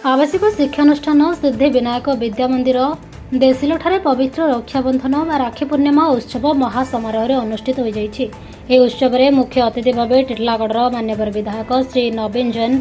आवासिक शिक्षानुष्ठान सिद्धि विनायक विद्या मंदिर देसिलोठारे पवित्र रक्षाबंधन व राखी पूर्णिमा उत्सव महासमारोह अनुष्ठित हो जाइछि। ଏହି ଉତ୍ସବରେ ମୁଖ୍ୟ ଅତିଥି ଭାବେ ଟିଟିଲାଗଡ଼ର ମାନ୍ୟବର ବିଧାୟକ ଶ୍ରୀ ନବୀନ ଜୈନ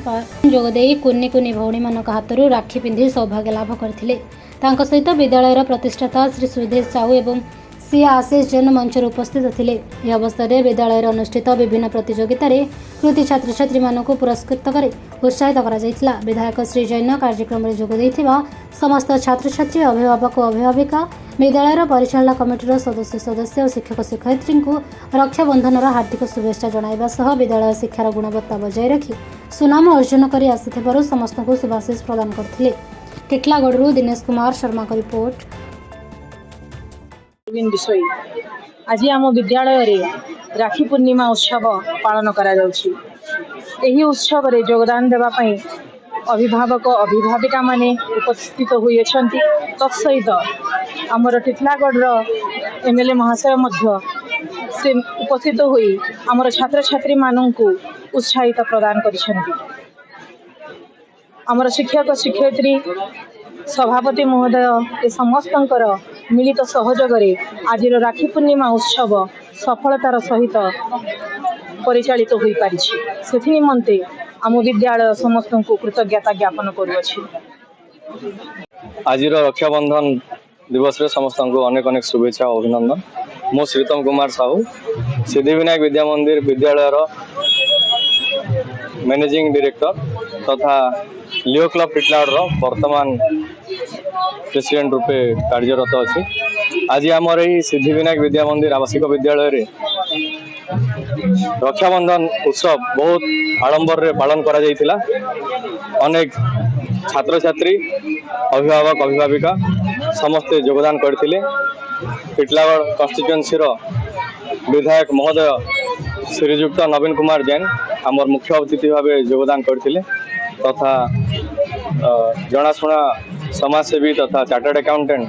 ଯୋଗଦେଇ କୁନି କୁନି ଭଉଣୀମାନଙ୍କ ହାତରୁ ରାକ୍ଷୀ ପିନ୍ଧି ସୌଭାଗ୍ୟ ଲାଭ କରିଥିଲେ। ତାଙ୍କ ସହିତ ବିଦ୍ୟାଳୟର ପ୍ରତିଷ୍ଠାତା ଶ୍ରୀ ସୁଧୀର ସାହୁ ଏବଂ सी आशीष जैन मंचर उपस्थित थे। यह अवसर में विद्यालय अनुष्ठित विभिन्न प्रतियोगितार कृति छात्र छात्री मानक पुरस्कृत कर उत्साहित करा। विधायक श्री जैन कार्यक्रम में जोग देथिबा समस्त छात्र छात्री अभिभावक और अभिभाविका विद्यालय परिचालना कमिटीर सदस्य और शिक्षक शिक्षयित्री को रक्षाबंधन हार्दिक शुभेच्छा जणाइबा सह विद्यालय शिक्षार गुणवत्ता बजाय रखी सुनाम अर्जन कर आसिथिबारु समस्त को शुभाशीष प्रदान करथिले। टिटलागढ़ दिनेश कुमार शर्मा का रिपोर्ट। विषय आज आम विद्यालय रे राखी पूर्णिमा उत्सव पालन करा जाउछि। एही उत्सव रे योगदान देबा पई अभिभावक अभिभाविका माने उपस्थित होई अछंती। तत्सहित आमर टिटलागढ़ एमएलए महाशय मध्य से उपस्थित होई आमर छात्र छात्री माननकु उत्साहित प्रदान करिसंती। आमर शिक्षक शिक्षयित्री सभापति महोदय ए समस्तंकर मिलित सहयोग आज राखी पूर्णिमा उत्सव सफलतार सहित परिचालित हो पारिछि। सेथि निमंते आम विद्यालय समस्त को कृतज्ञता ज्ञापन करुछि। आज रक्षाबंधन दिवस रे समस्त को अनेक अनेक शुभेच्छा और अभिनंदन। मो श्रीतम कुमार साहू सिद्धि विनायक विद्या मंदिर विद्यालय मैनेजिंग डायरेक्टर तथा लिओ क्लब टिटलागढ़ वर्तमान प्रेसिडेंट रूपे कार्यरत अच्छी। आज आमर यही सिद्धि विनायक विद्या मंदिर आवासिक विद्यालय रे रक्षाबंधन उत्सव बहुत आडंबर रे पालन करा जायतिला। अनेक छात्र छात्री अभिभावक अभिभाविका समस्ते योगदान करथिले। टिटलागढ़ कन्स्टिट्युएंसी रो विधायक महोदय श्रीयुक्त नवीन कुमार जैन आमर मुख्य अतिथि भाव योगदान करथिले तथा जनाशुना समाजसेवी तथा चार्टर्ड अकाउंटेंट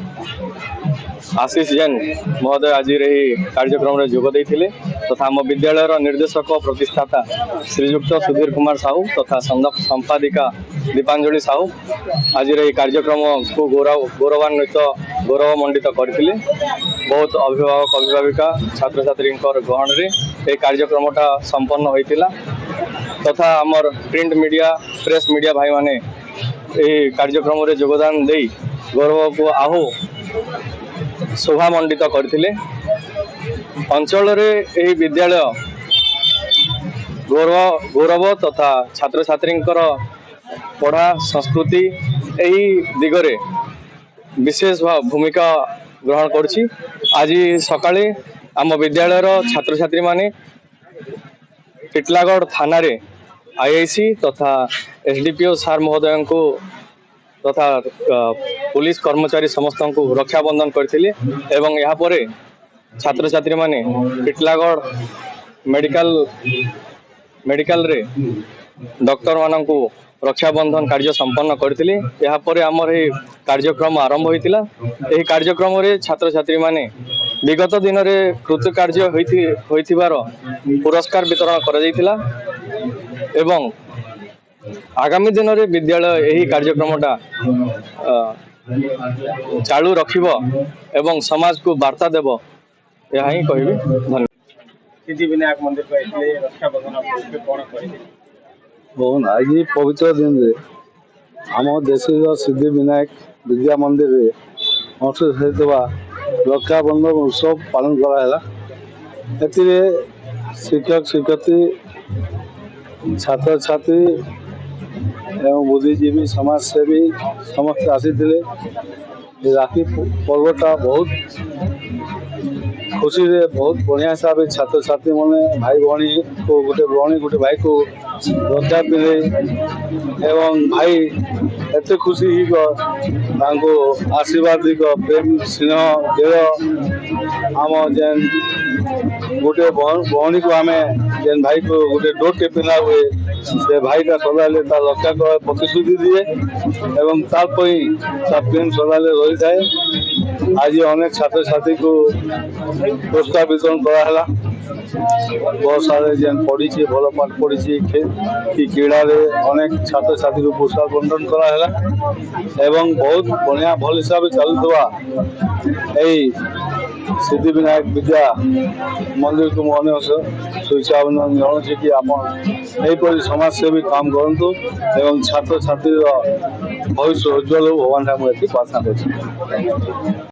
आशीष जैन महोदय आज कार्यक्रम में जोग देते तथा आम विद्यालय निर्देशक प्रतिष्ठाता श्रीयुक्त सुधीर कुमार साहू तथा संपादिका दीपांजलि साहू आज कार्यक्रम को गौरवान्वित गौरवमंडित करते। बहुत अभिभावक अभिभाविका छात्र छात्री गहन में यह कार्यक्रमटा संपन्न होता तथा आमर प्रिंट मीडिया प्रेस मीडिया भाई माने यह कार्यक्रम में योगदान दे गौरव को आहु शोभामंडित करथिले। अंचल रे विद्यालय गौरव तथा छात्र छात्री पढ़ा संस्कृति यही दिगरे विशेष भूमिका ग्रहण करछि। आज सकाळे आम विद्यालय छात्र छात्री माने टिटलागढ़ थाना रे आईआईसी तथा एसडीपीओ सार महोदय को तथा पुलिस कर्मचारी समस्त को रक्षाबंधन करथिले एवं यहाँ पर छात्र छात्री माने टिटलागढ़ मेडिकल रे डॉक्टर मान को रक्षाबंधन कार्य संपन्न करथिले। यहाँ पर आमर ये कार्यक्रम आरंभ होइतिला। एही कार्यक्रम रे छात्र छात्री माने विगत दिन रे कृतकार्य होइथिबार पुरस्कार वितरण करा जायतिला एवं आगामी दिन में विद्यालय यही कार्यक्रमटा चालू रखिब एवं समाज को वार्ता देव यह ही कहबी। धन्यवाद। सिद्धि विनायक मंदिर को रक्षाबंधन बहुत आज पवित्र दिन रे आम देश सिद्धि विनायक विद्या मंदिर रे अनुष्ठित होता रक्षाबंधन उत्सव पालन कराला। एथिरे शिक्षक शिक्षयित्री छात्र छात्री एवं बुद्धिजीवी समाजसेवी समस्त आसी राखी पर्वटा बहुत खुशी रे बहुत बढ़िया हिसाब से छात्र छात्री मैंने भाई भौणी को गोटे भाई को रक्षा पिंधे एवं भाई एत खुशी आशीर्वाद प्रेम स्नेह देव आम जेन गोटे भौणी को आम जेन भाई को गोटे डोटे पिंधा हुए से भाई का सदाले रक्षा कर प्रतिश्रुति दिए एवं प्रेम सदाले रही थाए। आज अनेक छात्र छात्री को पुरस्कार वितरण करा बहुत सारे जेन पढ़ी भल पाठ पढ़ी कि क्रीड़ा अनेक छात्र छात्री को पुरस्कार बंटन कराला एवं बहुत बढ़िया भल हिसाब से चलुवा सिद्धिविनायक विद्या मंदिर को मुझे शुभेच्छा अभिनंदन जनाऊँ कि आप समाजसेवी काम करूँ एवं छात्र छात्री भविष्य उज्ज्वल हो भगवान ठाकुर प्रार्थना कर।